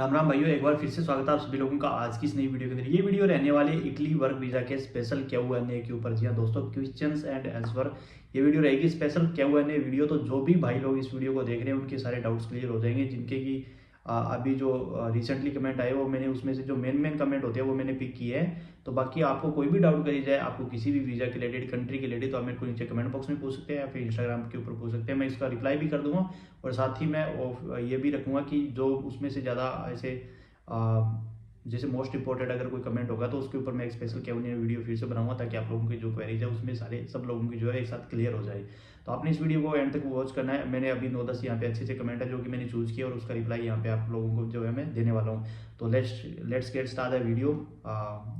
राम राम भाइयों, एक बार फिर से स्वागत है आप सभी लोगों का आज की इस नई वीडियो के अंदर। ये वीडियो रहने वाली है इटली वर्क वीजा के स्पेशल क्या हुआ है के ऊपर। जी हाँ दोस्तों, क्वेश्चंस एंड आंसर ये वीडियो रहेगी स्पेशल क्या हुआ है वीडियो। तो जो भी भाई लोग इस वीडियो को देख रहे हैं उनके सारे डाउट्स क्लियर हो जाएंगे, जिनके की अभी जो रिसेंटली कमेंट आए वो मैंने उसमें से जो मेन कमेंट होते हैं वो मैंने पिक किए हैं। तो बाकी आपको कोई भी डाउट करी जाए, आपको किसी भी वीजा के रिलेटेड, कंट्री के रिलेटेड, तो आप मेरे को नीचे कमेंट बॉक्स में पूछ सकते हैं या फिर इंस्टाग्राम के ऊपर पूछ सकते हैं। मैं इसका रिप्लाई भी कर दूंगा और साथ ही मैं ये भी रखूंगा कि जो उसमें से ज़्यादा ऐसे जैसे मोस्ट इंपॉर्टेंट अगर कोई कमेंट होगा तो उसके ऊपर मैं एक स्पेशल Q&A वीडियो फिर से बनाऊंगा, ताकि आप लोगों की जो क्वेरीज है उसमें सारे सब लोगों की जो है एक साथ क्लियर हो जाए। तो आपने इस वीडियो को एंड तक वॉच करना है। मैंने अभी 9-10 यहाँ पे अच्छे कमेंट है जो कि मैंने चूज किया और उसका रिप्लाई यहाँ पे आप लोगों को जो है मैं देने वाला हूँ। तो let's get start the video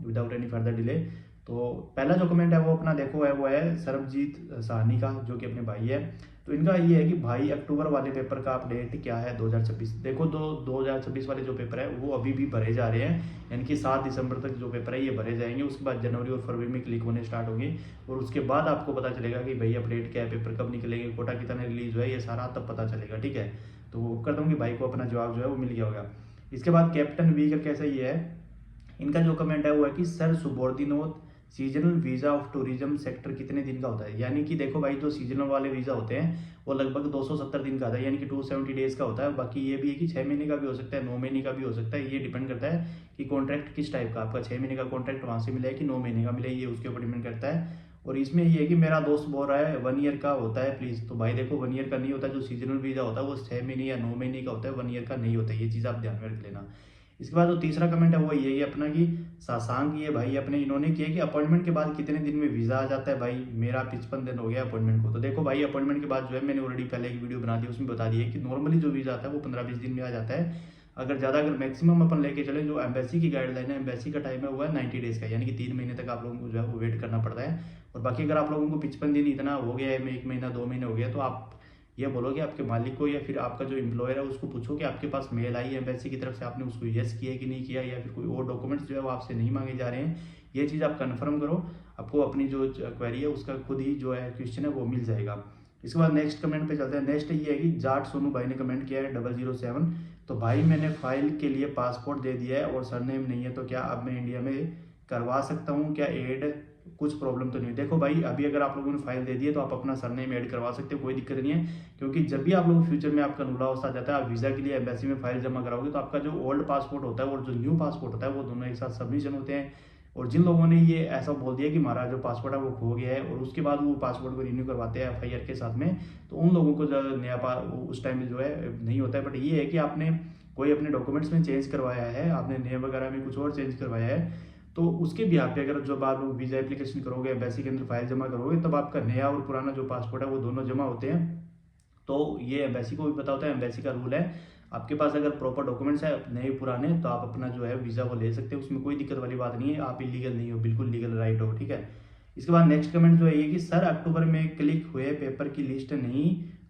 without any further delay. तो पहला जो कमेंट है वो अपना देखो है, वो है सरबजीत साहनी का, जो कि अपने भाई है। तो इनका ये है कि भाई अक्टूबर वाले पेपर का अपडेट क्या है 2026। देखो 2026 वाले जो पेपर है वो अभी भी भरे जा रहे हैं, यानी कि 7 दिसंबर तक जो पेपर है ये भरे जाएंगे। उसके बाद जनवरी और फरवरी में क्लिक होने स्टार्ट होंगे और उसके बाद आपको पता चलेगा कि भाई अपडेट क्या है, पेपर कब निकलेंगे, कोटा कितना रिलीज हुआ है, ये सारा तब पता चलेगा। ठीक है, तो वो करता हूँ कि भाई को अपना जवाब जो है वो मिल गया होगा। इसके बाद कैप्टन वी का कैसा ये है, इनका जो कमेंट है वो है कि sir subordinate seasonal visa of tourism sector कितने दिन का होता है। यानी कि देखो भाई, जो सीजनल वाले वीजा होते हैं वो लगभग 270 दिन का आता है, यानी कि 270 डेज का होता है। बाकी ये भी है कि 6 महीने का भी हो सकता है, 9 महीने का भी हो सकता है। ये डिपेंड करता है कि कॉन्ट्रैक्ट किस टाइप का, आपका 6 महीने का कॉन्ट्रैक्ट वहां से मिले कि 9 महीने का मिले, ये उसके ऊपर डिपेंड करता है। और इसमें ये है कि मेरा दोस्त बोल रहा है 1 ईयर का होता है प्लीज। तो भाई देखो 1 ईयर का नहीं होता, जो सीजनल वीजा होता है वो 6 महीने या 9 महीने का होता है, 1 ईयर का नहीं होता है। ये चीज आप ध्यान में रख लेना। इसके बाद जो तीसरा कमेंट है वो ये है अपना कि सासांग ये भाई अपने इन्होंने किया कि अपॉइंटमेंट के बाद कितने दिन में वीजा आ जाता है। भाई मेरा 55 दिन हो गया अपॉइंटमेंट को। तो देखो भाई, अपॉइंटमेंट के बाद जो है मैंने ऑलरेडी पहले एक वीडियो बना दी, उसमें बता दिया कि नॉर्मली जो वीजा आता है वो 15-20 दिन में आ जाता है। अगर मैक्सिमम अपन लेके चले, जो एम्बेसी की गाइडलाइन है, एम्बेसी का टाइम है वो है 90 डेज का, यानी कि 3 महीने तक आप लोगों को जो है वो वेट करना पड़ता है। और बाकी अगर आप लोगों को 55 दिन इतना हो गया है, 1 महीना 2 महीने हो गया, तो आप ये बोलो कि आपके मालिक को या फिर आपका जो एम्प्लॉयर है उसको पूछो कि आपके पास मेल आई है एम्बेसी की तरफ से, आपने उसको यस किया कि नहीं किया, या फिर कोई और डॉक्यूमेंट्स जो है वो आपसे नहीं मांगे जा रहे हैं। ये चीज़ आप कन्फर्म करो, आपको अपनी जो क्वेरी है उसका खुद ही जो है क्वेश्चन है वो मिल जाएगा। इसके बाद नेक्स्ट कमेंट पे चलते हैं। नेक्स्ट ये है कि जाट सोनू भाई ने कमेंट किया है 007। तो भाई मैंने फाइल के लिए पासपोर्ट दे दिया है और सरनेम नहीं है, तो क्या अब मैं इंडिया में करवा सकता हूँ क्या ऐड, कुछ प्रॉब्लम तो नहीं। देखो भाई, अभी अगर आप लोगों ने फाइल दे दी है तो आप अपना सरनेम ऐड करवा सकते हो, कोई दिक्कत नहीं है। क्योंकि जब भी आप लोग फ्यूचर में आपका नूला अवस्था आ जाता है, आप वीज़ा के लिए एम्बेसी में फाइल जमा कराओगे, तो आपका जो ओल्ड पासपोर्ट होता है और जो न्यू पासपोर्ट होता है वो दोनों एक साथ सबमिशन होते हैं। और जिन लोगों ने ये ऐसा बोल दिया कि हमारा जो पासपोर्ट है वो खो गया है और उसके बाद वो पासपोर्ट को रिन्यू करवाते हैं FIR के साथ में, तो उन लोगों को जो नया उस टाइम में जो है नहीं होता है। बट ये है कि आपने कोई अपने डॉक्यूमेंट्स में चेंज करवाया है, आपने नेम वगैरह में कुछ और चेंज करवाया है, तो उसके भी आप पे अगर जब आप लोग वीज़ा एप्लीकेशन करोगे, एम्बेसी के अंदर फाइल जमा करोगे, तब आपका नया और पुराना जो पासपोर्ट है वो दोनों जमा होते हैं। तो ये एम्बेसी को भी पता होता है, एम्बेसी का रूल है। आपके पास अगर प्रॉपर डॉक्यूमेंट्स है नए पुराने, तो आप अपना जो है वीज़ा वो ले सकते हैं, उसमें कोई दिक्कत वाली बात नहीं है। आप इलीगल नहीं हो, बिल्कुल लीगल राइट हो। ठीक है, इसके बाद नेक्स्ट कमेंट जो है ये कि सर अक्टूबर में क्लिक हुए पेपर की लिस्ट नहीं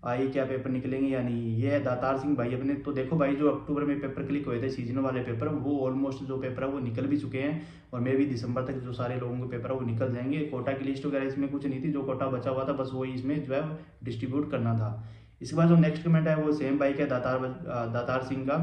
आई, क्या पेपर निकलेंगे या नहीं। ये है दातार सिंह भाई अपने। तो देखो भाई, जो अक्टूबर में पेपर क्लिक हुए थे सीजनल वाले पेपर, वो ऑलमोस्ट जो पेपर है वो निकल भी चुके हैं और मे भी दिसंबर तक जो सारे लोगों के पेपर है वो निकल जाएंगे। कोटा की लिस्ट वगैरह इसमें कुछ नहीं थी, जो कोटा बचा हुआ था बस वही इसमें जो है डिस्ट्रीब्यूट करना था। इसके बाद जो नेक्स्ट कमेंट है वो सेम बाइक है दातार सिंह का।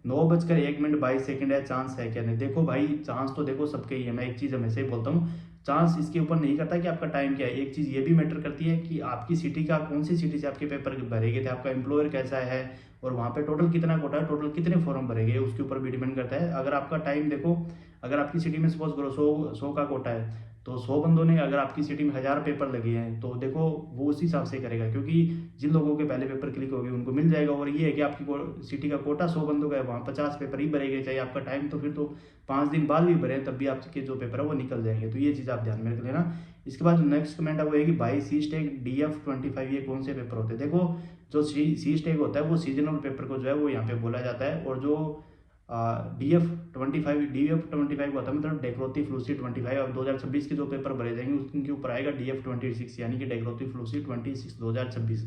9:01 22 है, चांस है क्या नहीं। देखो भाई, चांस तो देखो सबके ही है। मैं एक चीज़ हमेशा ही बोलता हूँ, चांस इसके ऊपर नहीं करता कि आपका टाइम क्या है। एक चीज़ ये भी मैटर करती है कि आपकी सिटी का, कौन सी सिटी से आपके पेपर भरे गए थे, आपका एम्प्लॉयर कैसा है और वहाँ पे टोटल कितना कोटा है, टोटल कितने फॉर्म भरे गए, उसके ऊपर भी डिपेंड करता है। अगर आपका टाइम देखो, अगर आपकी सिटी में सपोज करो 100 का कोटा है, तो 100 बंदों ने, अगर आपकी सिटी में 1000 पेपर लगे हैं, तो देखो वो उस हिसाब से करेगा, क्योंकि जिन लोगों के पहले पेपर क्लिक हो गए उनको मिल जाएगा। और ये है कि आपकी सिटी का कोटा 100 बंदों का है, वहाँ 50 पेपर ही भरे गए, चाहे आपका टाइम तो फिर तो 5 दिन बाद भी भरे, तब भी आपके जो पेपर है वो निकल जाएंगे। तो ये चीज़ आप ध्यान में रख लेना। इसके बाद जो नेक्स्ट कमेंट है वो है कि भाई सी स्टेक DF25 ये कौन से पेपर होते हैं। देखो, जो सी स्टेक होता है वो सीजनल पेपर को जो है वो यहाँ पे बोला जाता है, और जो DF25 होता है मतलब डेक्रोथी फ्लूसी 25। अब 2026 के जो पेपर भरे जाएंगे उनके ऊपर आएगा DF26, यानी कि डेक्रोथी फ्लूसी 26 2026।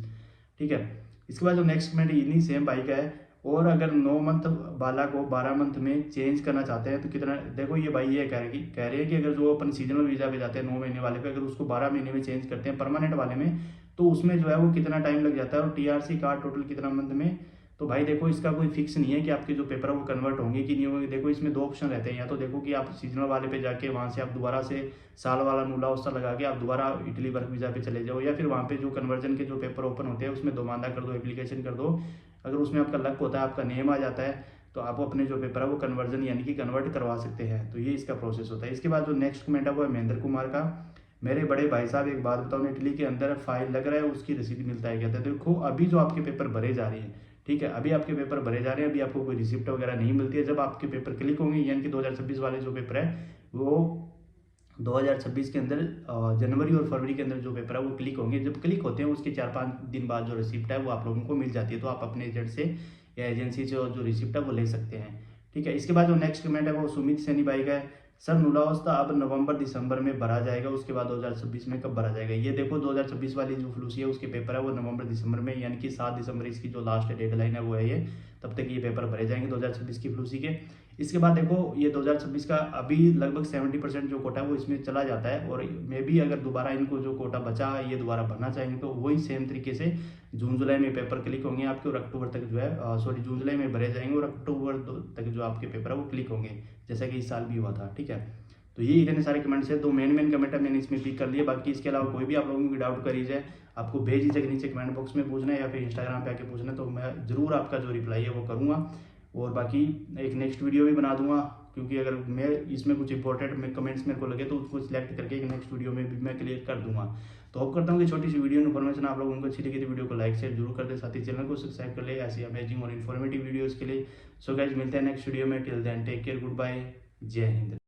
ठीक है, इसके बाद जो नेक्स्ट कमेंट इन्हीं सेम बाइक का है। और अगर 9 मंथ वाला को 12 मंथ में चेंज करना चाहते हैं तो कितना। देखो ये भाई ये कह रहे हैं कि अगर जो अपन सीजनल वीज़ा पे जाते हैं 9 महीने वाले पे, अगर उसको 12 महीने में चेंज करते हैं परमानेंट वाले में, तो उसमें जो है वो कितना टाइम लग जाता है, और TRC कार्ड टोटल कितना मंथ में तो भाई देखो इसका कोई फिक्स नहीं है कि आपके जो पेपर है वो कन्वर्ट होंगे कि नहीं होंगे। देखो इसमें दो ऑप्शन रहते हैं, या तो देखो कि आप सीजनल वाले पे जाके वहाँ से आप दोबारा से साल वाला नूला उसका लगा के आप दोबारा इटली वर्क वीज़ा पे चले जाओ, या फिर वहाँ पे जो कन्वर्जन के जो पेपर ओपन होते हैं उसमें दोबारा कर दो, एप्लीकेशन कर दो। अगर उसमें आपका लक होता है, आपका नेम आ जाता है, तो आप अपने जो पेपर है वो कन्वर्जन यानी कि कन्वर्ट करवा सकते हैं। तो ये इसका प्रोसेस होता है। इसके बाद जो नेक्स्ट कमेंट है वो है महेंद्र कुमार का। मेरे बड़े भाई साहब एक बात बताओ, इटली के अंदर फाइल लग रहा है उसकी रसीद मिलता है, कहते हैं देखो अभी जो आपके पेपर भरे जा रहे हैं, ठीक है, अभी आपके पेपर भरे जा रहे हैं, अभी आपको कोई रिसिप्ट वगैरह नहीं मिलती है। जब आपके पेपर क्लिक होंगे यानी कि 2026 वाले जो पेपर है वो 2026 के अंदर जनवरी और फरवरी के अंदर जो पेपर है वो क्लिक होंगे। जब क्लिक होते हैं उसके 4-5 दिन बाद जो रिसिप्ट है वो आप लोगों को मिल जाती है। तो आप अपने एजेंट से या एजेंसी से जो रिसिप्ट है वो ले सकते हैं, ठीक है। इसके बाद जो नेक्स्ट कमेंट है वो सुमित सैनी भाई का है। सर नूलावस्था अब नवंबर दिसंबर में भरा जाएगा, उसके बाद 2026 में कब भरा जाएगा? ये देखो 2026 वाली जो फ्लूसी है उसके पेपर है वो नवंबर दिसंबर में, यानी कि 7 दिसंबर इसकी जो लास्ट डेडलाइन है वो है ये, तब तक ये पेपर भरे जाएंगे 2026 की फ्लूसी के। इसके बाद देखो ये 2026 का अभी लगभग 70% जो कोटा है वो इसमें चला जाता है, और मे भी अगर दोबारा इनको जो कोटा बचा ये दोबारा भरना चाहेंगे तो वही सेम तरीके से जून जुलाई में पेपर क्लिक होंगे आपके, और अक्टूबर तक जो है सॉरी जून जुलाई में भरे जाएंगे और अक्टूबर तक जो आपके पेपर है वो क्लिक होंगे, जैसा कि इस साल भी हुआ था, ठीक है। तो ये इतने सारे कमेंट्स है, दो मेन कमेंट है मैंने इसमें पिक कर लिए। बाकी इसके अलावा कोई भी आप लोगों की डाउट करी जाए, आपको बेझिझक नीचे कमेंट बॉक्स में पूछना है या फिर इंस्टाग्राम पे आके पूछना है, तो मैं जरूर आपका जो रिप्लाई है वो करूँगा। और बाकी एक नेक्स्ट वीडियो भी बना दूंगा, क्योंकि अगर मैं इसमें कुछ इंपॉर्टेंट कमेंट्स मेरे को लगे तो उसको सिलेक्ट करके एक नेक्स्ट वीडियो में भी मैं क्लियर कर दूंगा। तो होप करता हूँ कि छोटी सी वीडियो इन्फॉर्मेशन आप लोगों को अच्छी लगी, तो वीडियो को लाइक शेयर जरूर कर दे, साथ ही चैनल को सब्सक्राइब कर ले ऐसी अमेजिंग और इन्फॉर्मेटिव वीडियोज़ के लिए। सो गाइस मिलते हैं नेक्स्ट वीडियो में, till then take care, goodbye, जय हिंद।